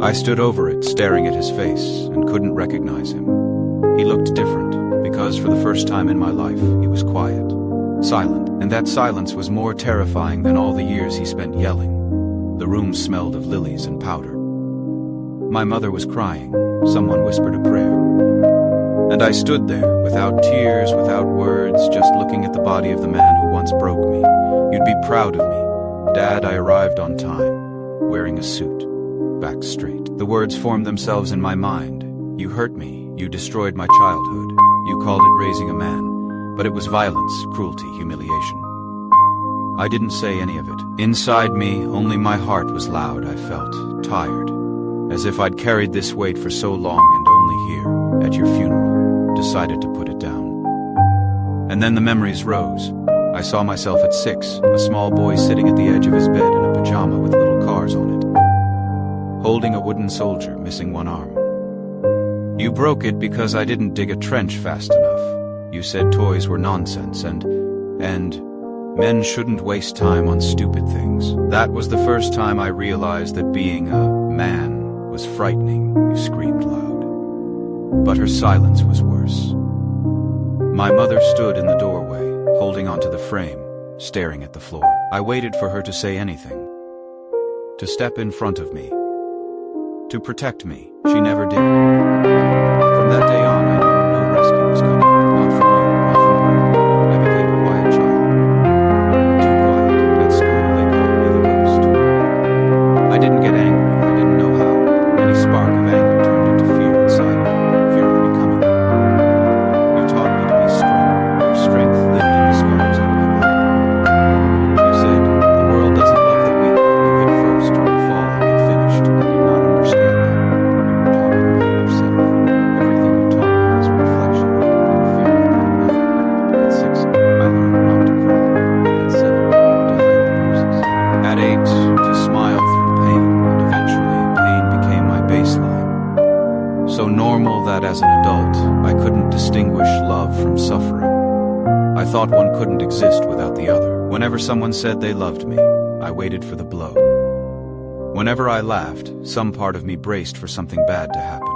I stood over it, staring at his face, and couldn't recognize him. He looked different, because for the first time in my life, he was quiet, silent, and that silence was more terrifying than all the years he spent yelling. The room smelled of lilies and powder. My mother was crying. Someone whispered a prayer. And I stood there, without tears, without words, just looking at the body of the man who once broke me. You'd be proud of me. Dad, I arrived on time, wearing a suit, back straight. The words formed themselves in my mind. You hurt me. You destroyed my childhood. You called it raising a man. But it was violence, cruelty, humiliation. I didn't say any of it. Inside me, only my heart was loud. I felt tired, as if I'd carried this weight for so long and only here, at your funeral, decided to put it down. And then the memories rose. I saw myself at 6, a small boy sitting at the edge of his bed in a pajama with little cars on it, holding a wooden soldier, missing one arm. You broke it because I didn't dig a trench fast enough. You said toys were nonsense and men shouldn't waste time on stupid things. That was the first time I realized that being a man was frightening, you screamed loud. But her silence was worse. My mother stood in the doorway, holding onto the frame, staring at the floor. I waited for her to say anything, to step in front of me, to protect me. She never did. From that day on, I knew no rescue was coming. Not from you, not from her. I became a quiet child. Too quiet. At school, they called me the ghost. I didn't get angry. I didn't know how. Any spark of anger turned into fear inside me. Fear of becoming you. You taught me to be strong. Your strength lived in the scars on my body. You said, the world doesn't love the weak. You hit first, or you fall and get finished. I did not understand that. You were talking about yourself. Everything you taught me was a reflection of your own fear of being nothing. At 6, I learned not to cry. At 7, to hide the bruises. At 8, to smile through pain, and eventually, pain became my baseline. So normal that as an adult, I couldn't distinguish love from suffering. I thought one couldn't exist without the other. Whenever someone said they loved me, I waited for the blow. Whenever I laughed, some part of me braced for something bad to happen.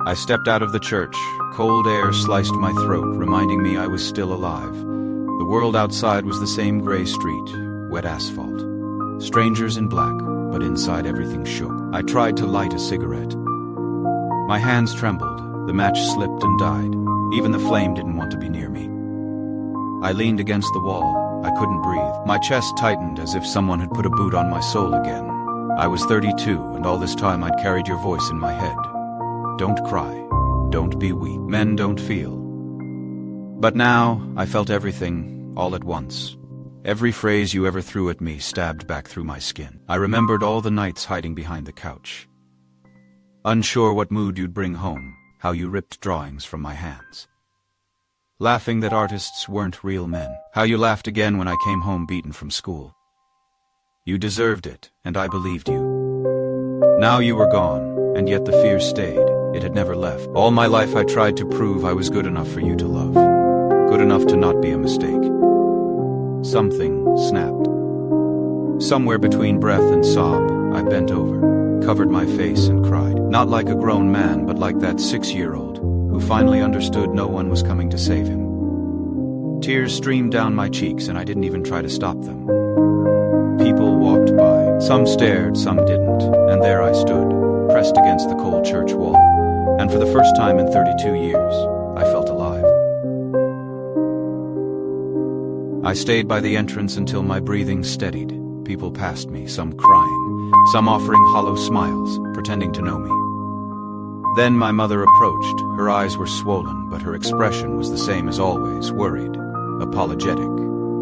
I stepped out of the church. Cold air sliced my throat, reminding me I was still alive. The world outside was the same gray street, wet asphalt. Strangers in black, but inside everything shook. I tried to light a cigarette. My hands trembled, the match slipped and died. Even the flame didn't want to be near me. I leaned against the wall. I couldn't breathe. My chest tightened as if someone had put a boot on my soul again. I was 32, and all this time I'd carried your voice in my head. Don't cry. Don't be weak. Men don't feel. But now, I felt everything, all at once. Every phrase you ever threw at me stabbed back through my skin. I remembered all the nights hiding behind the couch. Unsure what mood you'd bring home, how you ripped drawings from my hands. Laughing that artists weren't real men. How you laughed again when I came home beaten from school. You deserved it, and I believed you. Now you were gone, and yet the fear stayed. It had never left. All my life I tried to prove I was good enough for you to love. Good enough to not be a mistake. Something snapped. Somewhere between breath and sob, I bent over, covered my face and cried. Not like a grown man, but like that 6-year-old, who finally understood no one was coming to save him. Tears streamed down my cheeks, and I didn't even try to stop them. People walked by. Some stared, some didn't, and there I stood, pressed against the cold church wall. And for the first time in 32 years, I felt alive. I stayed by the entrance until my breathing steadied. People passed me, some crying, some offering hollow smiles, pretending to know me. Then my mother approached. Her eyes were swollen, but her expression was the same as always, worried, apologetic,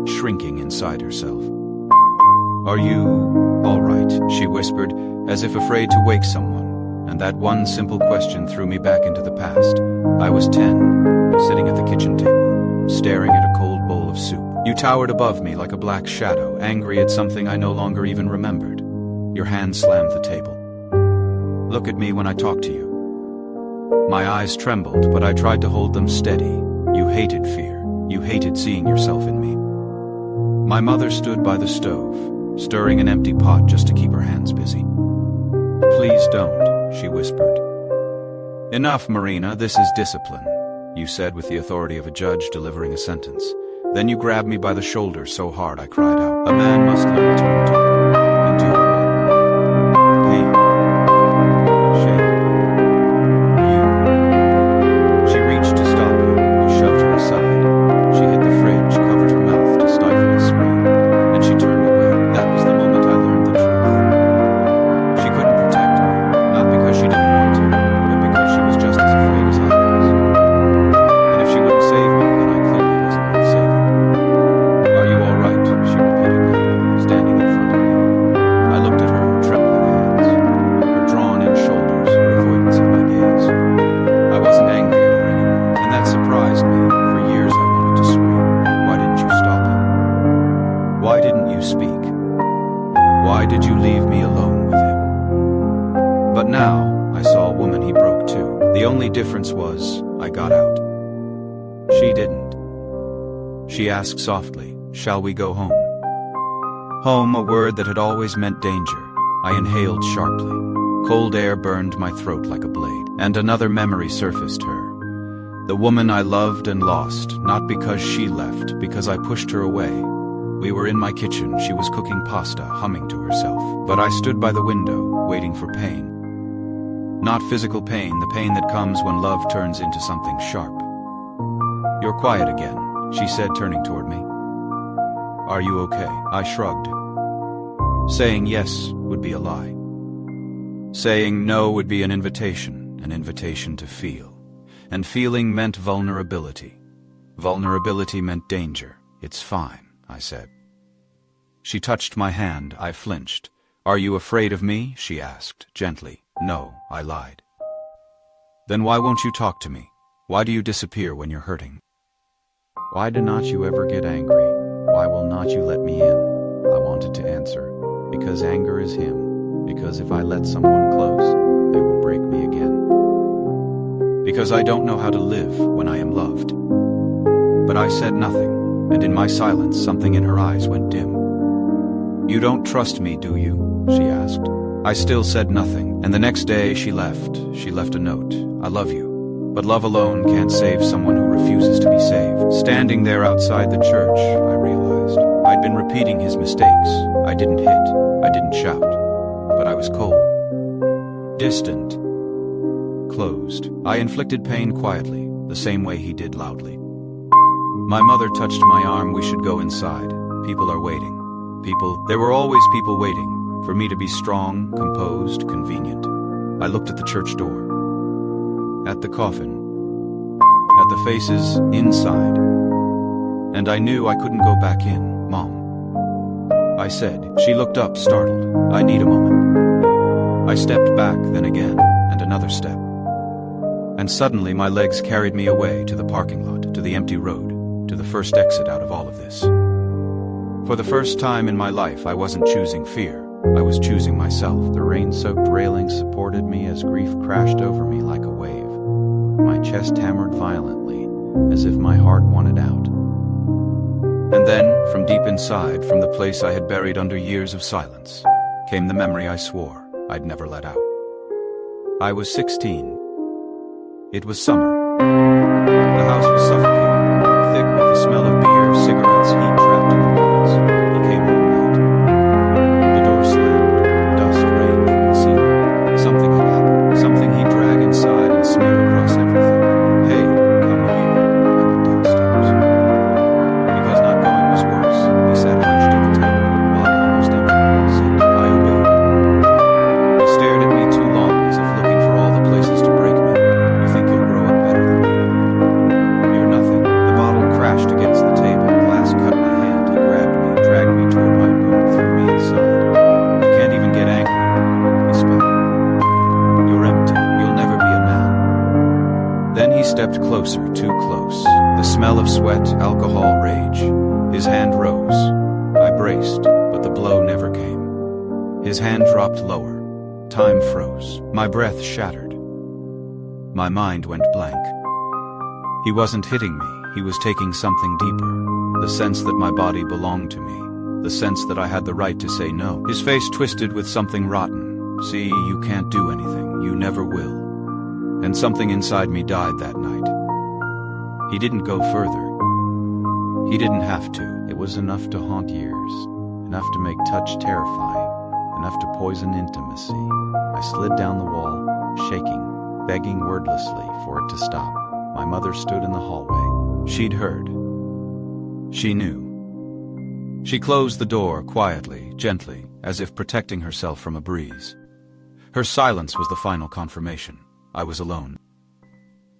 shrinking inside herself. Are you all right? She whispered, as if afraid to wake someone, and that one simple question threw me back into the past. I was 10, sitting at the kitchen table, staring at a cold bowl of soup. You towered above me like a black shadow, angry at something I no longer even remembered. Your hand slammed the table. Look at me when I talk to you. My eyes trembled, but I tried to hold them steady. You hated fear. You hated seeing yourself in me. My mother stood by the stove, stirring an empty pot just to keep her hands busy. Please don't, she whispered. Enough, Marina, this is discipline, you said with the authority of a judge delivering a sentence. Then you grabbed me by the shoulder so hard I cried out. A man must learn to endure what? Pain. Shame. You. She reached to stop you. You shoved her aside. She hit the fridge, covered her mouth to stifle a scream, and she turned away. That was the moment I learned the truth. She couldn't protect me, not because she didn't want to, but because she was just as afraid as I was. And if she wouldn't save me, then I clearly wasn't worth saving. Are you all right? She repeated now, standing in front of me. I looked at her trembling hands, her drawn-in shoulders, her avoidance of my gaze. I wasn't angry at her anymore, and that surprised me. For years I wanted to scream. Why didn't you stop him? Why didn't you speak? Why did you leave me alone with him? But now, I saw a woman he broke too. The only difference was, I got out. She didn't. She asked softly, "Shall we go home?" Home, a word that had always meant danger. I inhaled sharply. Cold air burned my throat like a blade, and another memory surfaced her. The woman I loved and lost, not because she left, because I pushed her away. We were in my kitchen, she was cooking pasta, humming to herself. But I stood by the window, waiting for pain. Not physical pain, the pain that comes when love turns into something sharp. "You're quiet again," she said, turning toward me. "Are you okay?" I shrugged. Saying yes would be a lie. Saying no would be an invitation to feel. And feeling meant vulnerability. Vulnerability meant danger. "It's fine," I said. She touched my hand. I flinched. "Are you afraid of me?" she asked, gently. "No," I lied. "Then why won't you talk to me? Why do you disappear when you're hurting?" "Why do not you ever get angry? Why will not you let me in?" I wanted to answer. Because anger is him. Because if I let someone close, they will break me again. Because I don't know how to live when I am loved. But I said nothing, and in my silence something in her eyes went dim. "You don't trust me, do you?" she asked. I still said nothing, and the next day she left. She left a note. "I love you. But love alone can't save someone who refuses to be saved." Standing there outside the church, I realized. I'd been repeating his mistakes. I didn't hit. I didn't shout. But I was cold. Distant. Closed. I inflicted pain quietly, the same way he did loudly. My mother touched my arm. "We should go inside. People are waiting." There were always people waiting. For me to be strong, composed, convenient. I looked at the church door. At the coffin. At the faces inside. And I knew I couldn't go back in. "Mom," I said. She looked up, startled. "I need a moment." I stepped back, then again, and another step. And suddenly my legs carried me away to the parking lot, to the empty road, to the first exit out of all of this. For the first time in my life, I wasn't choosing fear. I was choosing myself. The rain-soaked railing supported me as grief crashed over me like a wave. My chest hammered violently, as if my heart wanted out. And then, from deep inside, from the place I had buried under years of silence, came the memory I swore I'd never let out. I was 16. It was summer. The house was suffocating, thick with the smell of beer, cigarettes, heat trapped in the walls. He came home late. The door slammed. Dust rained from the ceiling. Something had happened. Something he'd drag inside and smear across everything. "Hey, come here," I went downstairs. Because not going was worse. He sat hunched at the table, bottle almost empty. Sit. I obeyed. He stared at me too long, as if looking for all the places to break me. "You think you'll grow up better than me?" "You're nothing." The bottle crashed against the table. Glass cut my hand. He grabbed me, dragged me toward my room, threw me inside. "You can't even get angry," he spat. "You're empty. You'll never be a man." Then he stepped closer, too close. The smell of sweat, alcohol, rage. His hand rose. I braced, but the blow never came. His hand dropped lower. Time froze. My breath shattered. My mind went blank. He wasn't hitting me. He was taking something deeper. The sense that my body belonged to me. The sense that I had the right to say no. His face twisted with something rotten. See, you can't do anything. You never will. And something inside me died that night. He didn't go further. He didn't have to. It was enough to haunt years. Enough to make touch terrifying. Enough to poison intimacy. I slid down the wall, shaking, begging wordlessly for it to stop. My mother stood in the hallway. She'd heard. She knew. She closed the door quietly, gently, as if protecting herself from a breeze. Her silence was the final confirmation. I was alone.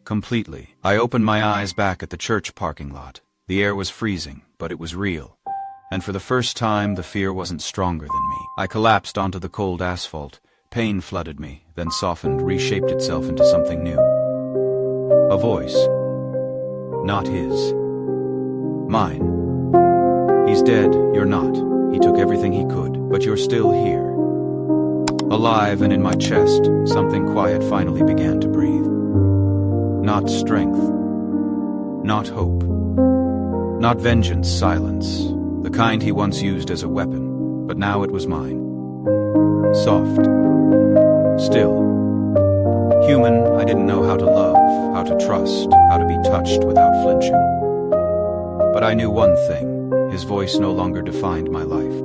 Completely. I opened my eyes back at the church parking lot. The air was freezing, but it was real. And for the first time, the fear wasn't stronger than me. I collapsed onto the cold asphalt. Pain flooded me, then softened, reshaped itself into something new. A voice. Not his. Mine. He's dead, you're not. He took everything he could, but you're still here. Alive and in my chest, something quiet finally began to breathe. Not strength. Not hope. Not vengeance, silence. The kind he once used as a weapon, but now it was mine. Soft. Still. Human, I didn't know how to love, how to trust, how to be touched without flinching. But I knew one thing, his voice no longer defined my life.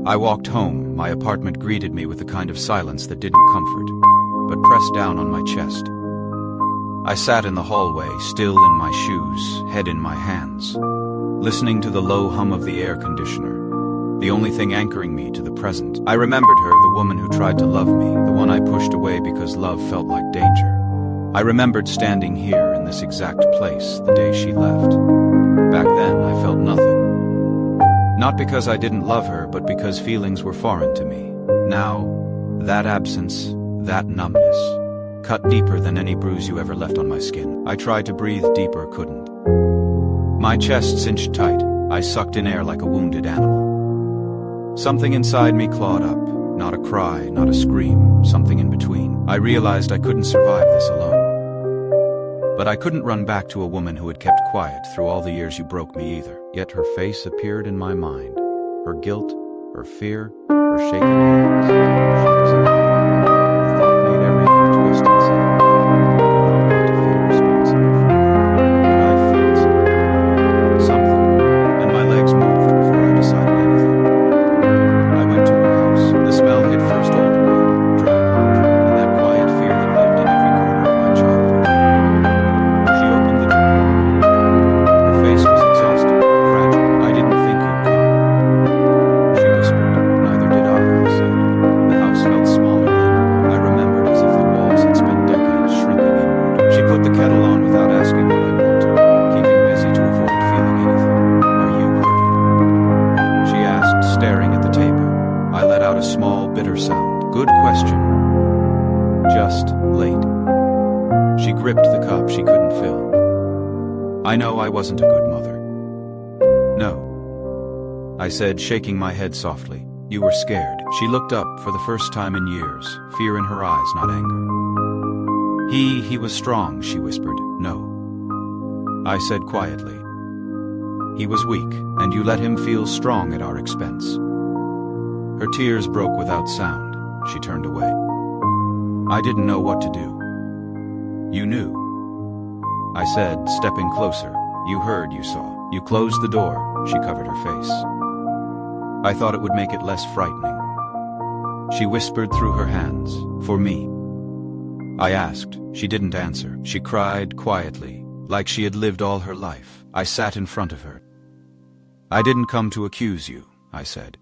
I walked home, my apartment greeted me with the kind of silence that didn't comfort, but pressed down on my chest. I sat in the hallway, still in my shoes, head in my hands, listening to the low hum of the air conditioner, the only thing anchoring me to the present. I remembered her, the woman who tried to love me, the one I pushed away because love felt like danger. I remembered standing here in this exact place the day she left. Back then, I felt nothing. Not because I didn't love her, but because feelings were foreign to me. Now, that absence, that numbness, cut deeper than any bruise you ever left on my skin. I tried to breathe deeper, couldn't. My chest cinched tight. I sucked in air like a wounded animal. Something inside me clawed up. Not a cry, not a scream, something in between. I realized I couldn't survive this alone. But I couldn't run back to a woman who had kept quiet through all the years you broke me either. Yet her face appeared in my mind. Her guilt, her fear, her shaking hands. She was alive. The thought made everything twist inside. Not to feel responsible for her. But I felt something, and my legs moved before I decided anything. I went to her house. The smell hit first old wood, dry laundry, and that quiet fear that lived in every corner of my childhood. She opened the door. Her face was exhausted, fragile. I didn't think you'd come. She whispered. Neither did I said. The house felt smaller then. I remembered as if the walls had spent decades shrinking inward. She put the kettle on without asking what I wanted, keeping busy to avoid feeling anything. Are you hurting? She asked, staring at the table. I let out a small, bitter sound. Good question. Just late. She gripped the cup she couldn't fill. I know I wasn't a good mother. No, I said, shaking my head softly. You were scared. She looked up for the first time in years, fear in her eyes, not anger. He was strong, she whispered. No. I said quietly. He was weak, and you let him feel strong at our expense. Her tears broke without sound. She turned away. I didn't know what to do. You knew. I said, stepping closer. You heard, you saw. You closed the door. She covered her face. I thought it would make it less frightening. She whispered through her hands, for me. I asked. She didn't answer. She cried quietly, like she had lived all her life. I sat in front of her. I didn't come to accuse you, I said.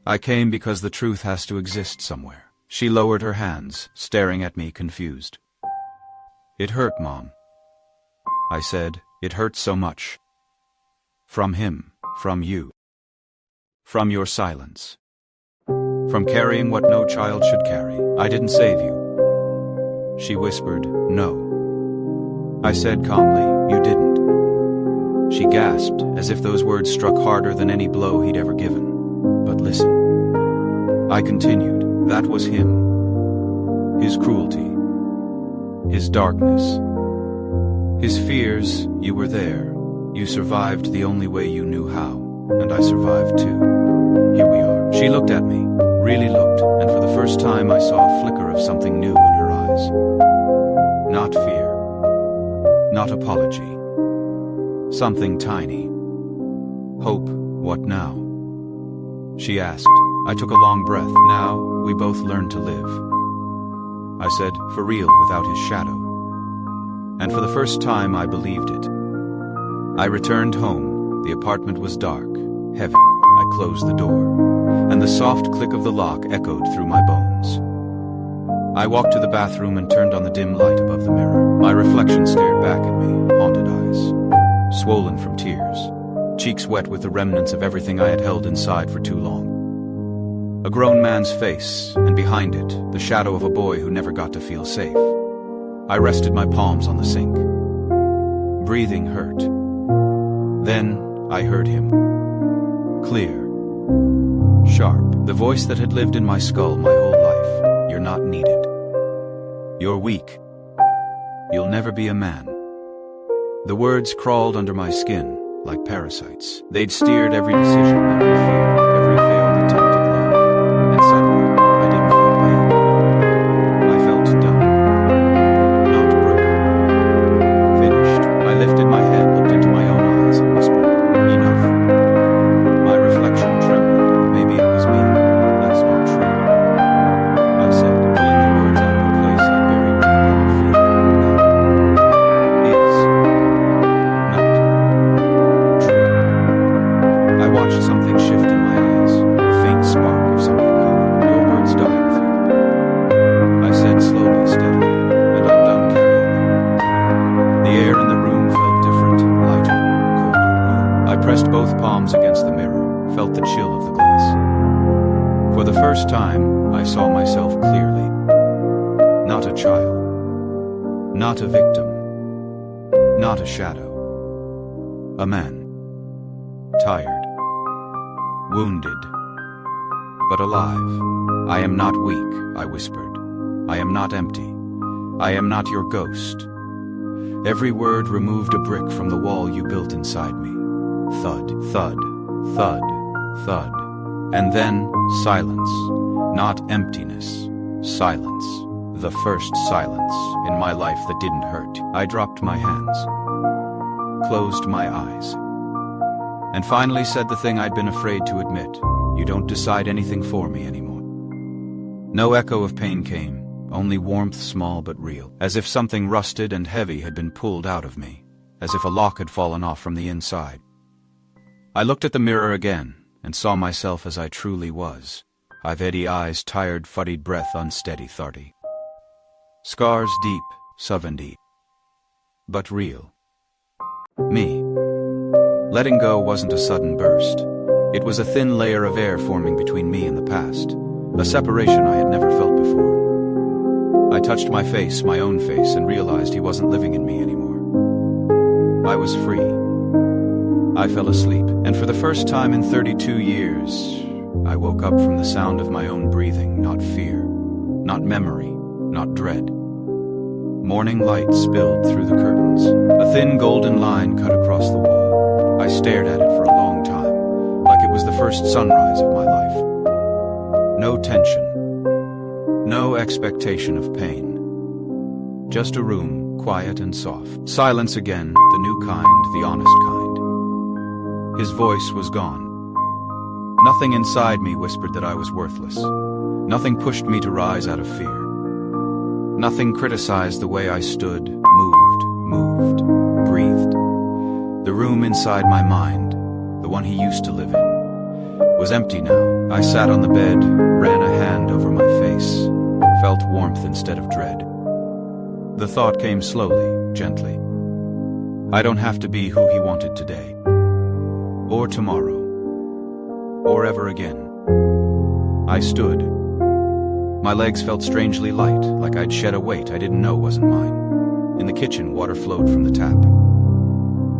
I came because the truth has to exist somewhere. She lowered her hands, staring at me confused. It hurt, Mom. I said, it hurt so much. From him, from you. From your silence. From carrying what no child should carry. I didn't save you. She whispered, no. I said calmly, you didn't. She gasped, as if those words struck harder than any blow he'd ever given. But listen. I continued, that was him. His cruelty. His darkness. His fears, you were there. You survived the only way you knew how, and I survived too. Here we are. She looked at me, really looked, and for the first time I saw a flicker of something new in her eyes. Not fear. Not apology. Something tiny. Hope, what now? She asked. I took a long breath. Now, we both learn to live. I said, for real, without his shadow. And for the first time I believed it. I returned home. The apartment was dark, heavy. I closed the door, and the soft click of the lock echoed through my bones. I walked to the bathroom and turned on the dim light above the mirror. My reflection stared back at me, haunted eyes, swollen from tears, cheeks wet with the remnants of everything I had held inside for too long. A grown man's face, and behind it, the shadow of a boy who never got to feel safe. I rested my palms on the sink. Breathing hurt. Then I heard him. Clear. Sharp. The voice that had lived in my skull my whole life. You're not needed. You're weak. You'll never be a man. The words crawled under my skin like parasites. They'd steered every decision, every fear, every failed attempt at love. And suddenly, I didn't feel pain. I felt done. Not broken. Finished. I lifted my head, looked into my own eyes, and whispered, enough. My reflection trembled. Maybe it was me. That's not true. I said, pulling the words out of a place I buried deep under fear. I watched something shift in my eyes, a faint spark of something human. Your words die with you. I said slowly, steadily, and I'm done carrying them. The air in the room felt different, lighter, colder, real. I pressed both palms against the mirror, felt the chill of the glass. For the first time, I saw myself clearly. Not a child. Not a victim. Not a shadow. A man. Tired. Wounded, but alive. I am not weak, I whispered. I am not empty. I am not your ghost. Every word removed a brick from the wall you built inside me. Thud, thud, thud, thud. And then silence. Not emptiness. Silence. The first silence in my life that didn't hurt. I dropped my hands, closed my eyes, and finally said the thing I'd been afraid to admit. You don't decide anything for me anymore. No echo of pain came, only warmth small but real, as if something rusted and heavy had been pulled out of me, as if a lock had fallen off from the inside. I looked at the mirror again, and saw myself as I truly was. Ivedi eyes, tired, fuddied breath, unsteady, tharty. Scars deep, Savendi. But real. Me. Letting go wasn't a sudden burst. It was a thin layer of air forming between me and the past, a separation I had never felt before. I touched my face, my own face, and realized he wasn't living in me anymore. I was free. I fell asleep, and for the first time in 32 years, I woke up from the sound of my own breathing, not fear, not memory, not dread. Morning light spilled through the curtains. A thin golden line cut across the wall. I stared at it for a long time, like it was the first sunrise of my life. No tension. No expectation of pain. Just a room, quiet and soft. Silence again, the new kind, the honest kind. His voice was gone. Nothing inside me whispered that I was worthless. Nothing pushed me to rise out of fear. Nothing criticized the way I stood, moved, breathed. The room inside my mind, the one he used to live in, was empty now. I sat on the bed, ran a hand over my face, felt warmth instead of dread. The thought came slowly, gently. I don't have to be who he wanted today, or tomorrow, or ever again. I stood. My legs felt strangely light, like I'd shed a weight I didn't know wasn't mine. In the kitchen, water flowed from the tap.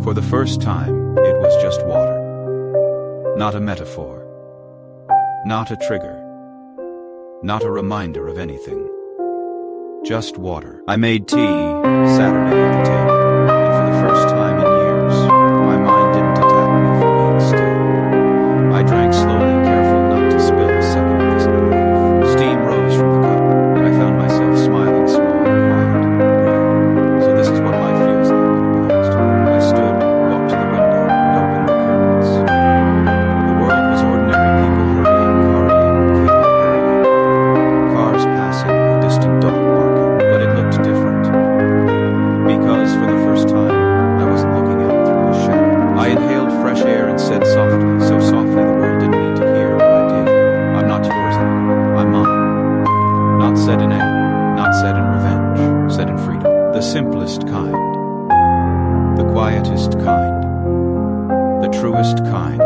For the first time, it was just water. Not a metaphor. Not a trigger. Not a reminder of anything. Just water. I made tea Saturday at the table, and for the first time in years, my mind didn't attack me for being still. I drank slowly, careful not to spill a second of this new life. simplest kind, the quietest kind, the truest kind.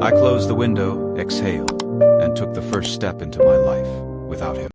I closed the window, exhaled, and took the first step into my life without him.